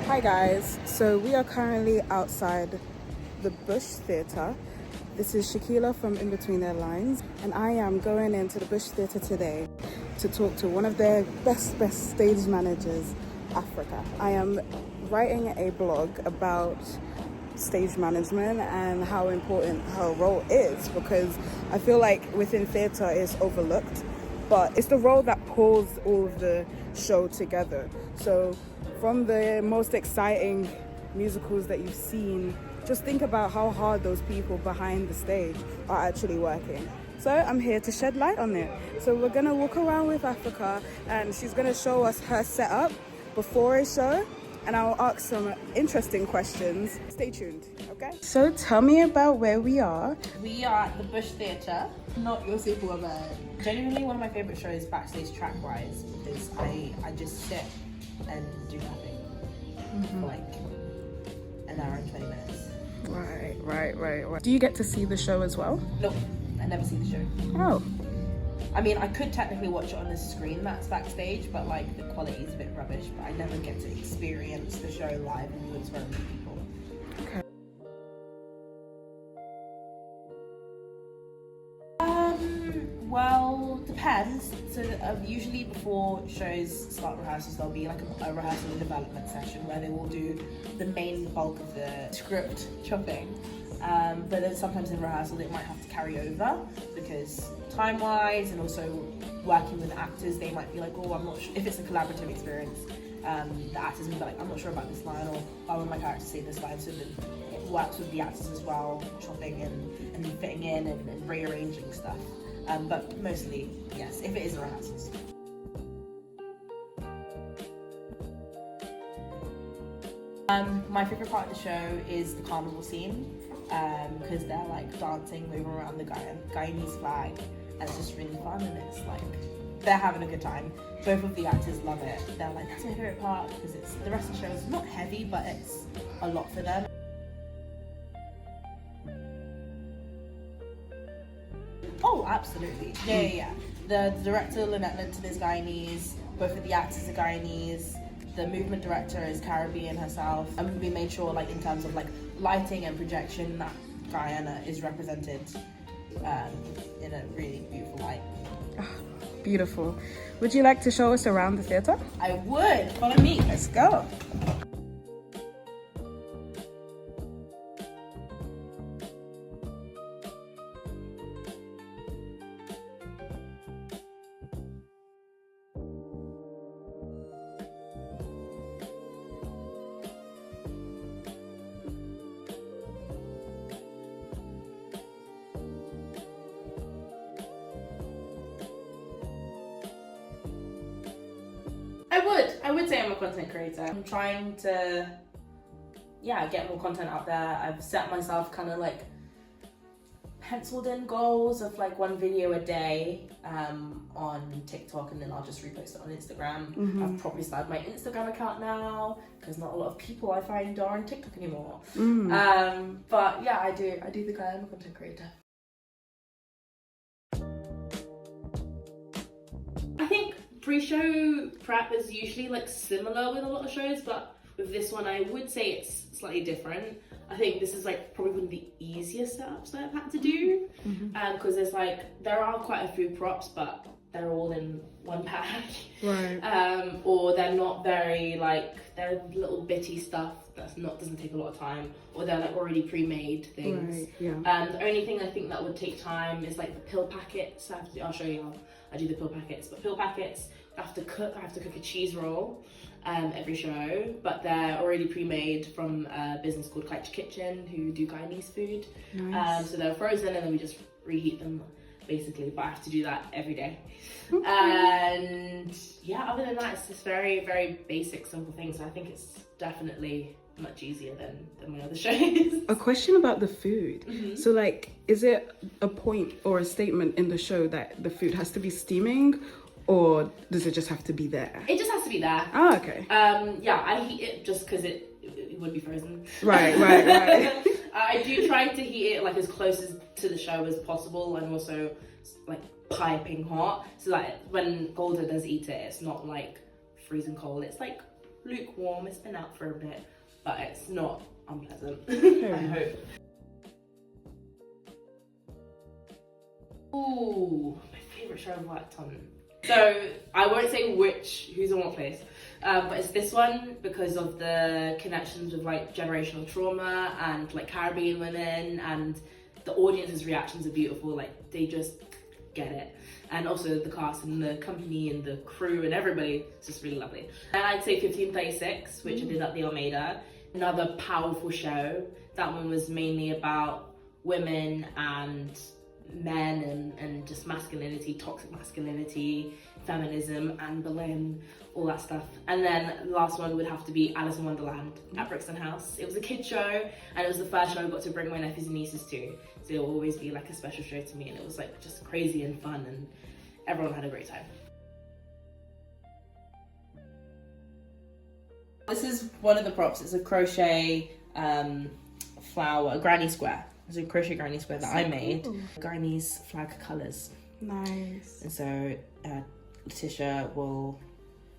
Hi guys, so we are currently outside the Bush Theatre. This is Shakila from In Between Their Lines, and I am going into the Bush Theatre today to talk to one of their best stage managers, Africa. I am writing a blog about stage management and how important her role is, because I feel like within theatre it's overlooked, but it's the role that pulls all of the show together. So from the most exciting musicals that you've seen, just think about how hard those people behind the stage are actually working. So I'm here to shed light on it. So we're gonna walk around with Africa and she's gonna show us her setup before a show, and I'll ask some interesting questions. Stay tuned, okay? So tell me about where we are. We are at the Bush Theatre, not Your Superwoman. Genuinely one of my favourite shows backstage track-wise, because I just sit and do nothing for like an hour and 20 minutes. Right. Do you get to see the show as well? Nope, I never see the show. Oh. I mean, I could technically watch it on the screen that's backstage, but like the quality is a bit rubbish, but I never get to experience the show live and with so many people. Okay. Well, depends. So usually before shows start rehearsals, there'll be like a rehearsal and development session where they will do the main bulk of the script chopping. But then sometimes in rehearsal they might have to carry over, because time-wise and also working with actors, they might be like, oh, I'm not sure. If it's a collaborative experience, the actors will be like, I'm not sure about this line, or why would my character say this line? So then it works with the actors as well, chopping and fitting in and rearranging stuff. But mostly, yes, if it is a rehearsals. My favourite part of the show is the carnival scene, because they're like dancing, moving around the Guyanese flag, and it's just really fun, and it's like they're having a good time. Both of the actors love it. They're like, that's my favourite part, because it's the rest of the show is not heavy, but it's a lot for them. Oh, absolutely. Yeah. The director, Lynette Linton, is Guyanese. Both of the actors are Guyanese. The movement director is Caribbean herself. And we made sure, like, in terms of like lighting and projection, that Guyana is represented in a really beautiful light. Oh, beautiful. Would you like to show us around the theatre? I would. Follow me. Let's go. I would say I'm a content creator. I'm trying to, get more content out there. I've set myself kind of like penciled in goals of like one video a day on TikTok, and then I'll just repost it on Instagram. I've probably started my Instagram account now, because not a lot of people I find are on TikTok anymore. But yeah, I do think I am a content creator. I think pre-show prep is usually like similar with a lot of shows, but with this one I would say it's slightly different. I think this is like probably one of the easiest setups that I've had to do, because there are quite a few props, but they're all in one pack, right? Or they're not very they're little bitty stuff doesn't take a lot of time, or they're like already pre-made things. Right, yeah. The only thing I think that would take time is like the pill packets. I'll show you how I do the pill packets. But pill packets, I have to cook a cheese roll every show, but they're already pre-made from a business called Culture Kitchen, who do Guyanese food. Nice. So they're frozen, and then we just reheat them basically, but I have to do that every day. And yeah, other than that, it's just very, very basic, simple things. So I think it's definitely much easier than my other shows. A question about the food. So like, is it a point or a statement in the show that the food has to be steaming, or does it just have to be there? It just has to be there. Oh, okay. Yeah, I heat it just because it would be frozen. Right. I do try to heat it like as close to the show as possible, and also like piping hot, so that when Golda does eat it, it's not like freezing cold. It's like lukewarm. It's been out for a bit, but it's not unpleasant. Fair I enough. hope. Ooh, my favourite show I've worked on. So I won't say who's in what place, but it's this one because of the connections with like generational trauma and like Caribbean women, and the audience's reactions are beautiful. Like they just get it, and also the cast and the company and the crew and everybody, it's just really lovely. And I'd say 1536, which I did at the Almeida, another powerful show. That one was mainly about women and men and just masculinity, toxic masculinity, feminism, Anne Boleyn, all that stuff. And then the last one would have to be Alice in Wonderland at Brixton House. It was a kid show, and it was the first show I got to bring my nephews and nieces to, so it'll always be like a special show to me. And it was like just crazy and fun, and everyone had a great time. This is one of the props. It's a crochet flower, a granny square. It's a crochet granny square that I made. Granny's flag colours. Nice. And so Letitia will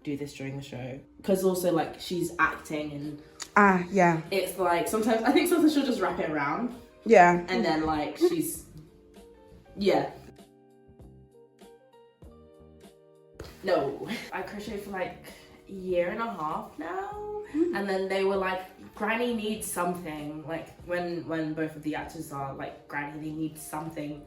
do this during the show. Because also like she's acting, and yeah. it's like sometimes she'll just wrap it around. Yeah. And then like she's, yeah. No. I crocheted for like a year and a half now. And then they were like, Granny needs something. Like when both of the actors are like, Granny, they need something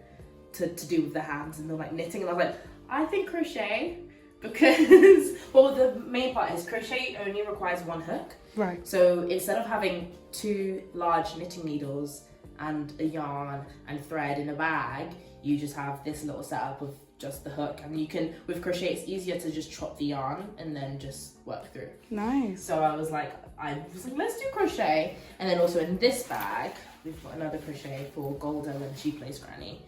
to do with their hands, and they're like knitting, and I was like, I think crochet, because well, the main part is crochet only requires one hook. Right. So instead of having 2 large knitting needles and a yarn and thread in a bag, you just have this little setup of just the hook, and you can, with crochet, it's easier to just chop the yarn and then just work through. Nice. So I was like, let's do crochet. And then also in this bag, we've got another crochet for Golda when she plays Granny,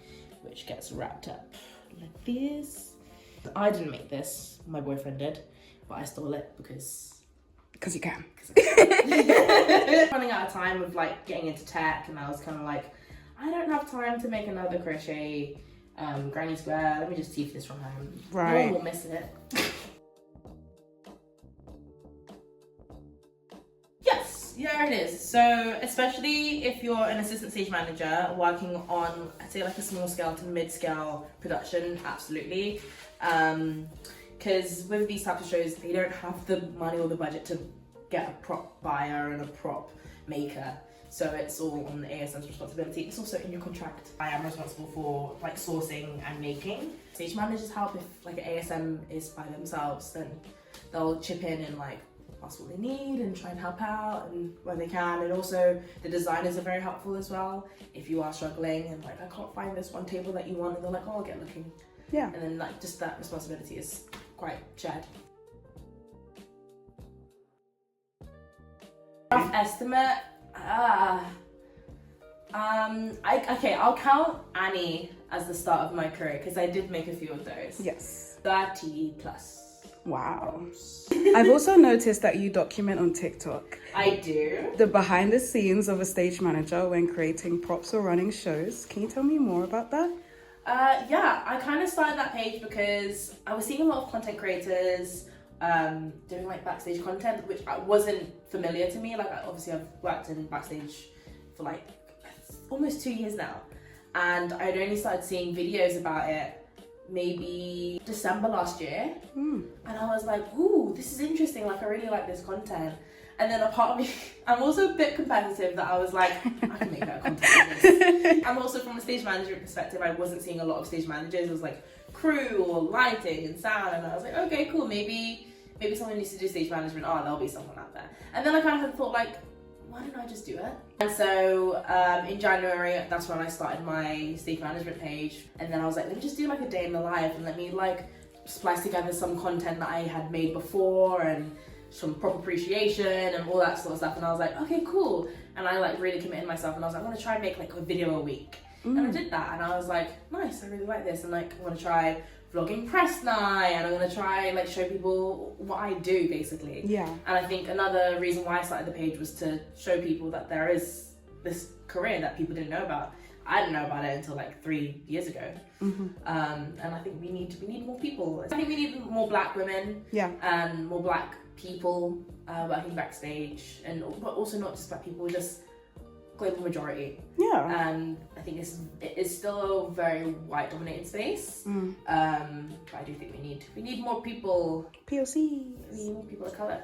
which gets wrapped up like this. I didn't make this, my boyfriend did, but I stole it because you can. Running out of time with like getting into tech, and I was kind of like, I don't have time to make another crochet granny square. Let me just teach this from home. Right. No one will miss it. Yes, yeah, it is. So especially if you're an assistant stage manager working on, I'd say like a small scale to mid scale production, absolutely. Because with these types of shows, they don't have the money or the budget to get a prop buyer and a prop maker. So it's all on the ASM's responsibility. It's also in your contract. I am responsible for like sourcing and making. Stage managers help if like an ASM is by themselves, then they'll chip in and like ask what they need and try and help out and when they can. And also the designers are very helpful as well. If you are struggling and like, I can't find this one table that you want, and they're like, oh, I'll get looking. Yeah. And then like just that responsibility is quite shared. Rough estimate. I'll count Annie as the start of my career because I did make a few of those. Yes. 30 plus. Wow. I've also noticed that you document on TikTok I do. the behind the scenes of a stage manager when creating props or running shows. Can you tell me more about that? Yeah, I kind of started that page because I was seeing a lot of content creators doing like backstage content, which wasn't familiar to me. Like obviously I've worked in backstage for like almost 2 years now, and I'd only started seeing videos about it maybe December last year. And I was like, ooh, this is interesting, like I really like this content. And then a part of me, I'm also a bit competitive, that I was like, I can make better content than this. I'm also, from a stage management perspective, I wasn't seeing a lot of stage managers. It was like crew or lighting and sound, and I was like, okay, cool, maybe someone needs to do stage management. Oh, there'll be someone out there. And then I kind of thought like, why don't I just do it? And so in January, that's when I started my stage management page. And then I was like, let me just do like a day in the life, and let me like splice together some content that I had made before and some prop appreciation and all that sort of stuff. And I was like, okay, cool. And I like really committed myself, and I was like, I want to try and make like a video a week. And I did that, and I was like, nice, I really like this. And like, I want to try vlogging press night, and I'm going to try like show people what I do basically. Yeah. And I think another reason why I started the page was to show people that there is this career that people didn't know about. I didn't know about it until like 3 years ago. And I think we need more people. I think we need more black women. Yeah. And more black people working backstage, but also not just black people, just global majority. Yeah. And I think it is still a very white dominated space. But I do think we need more people. POC. We need more people of color.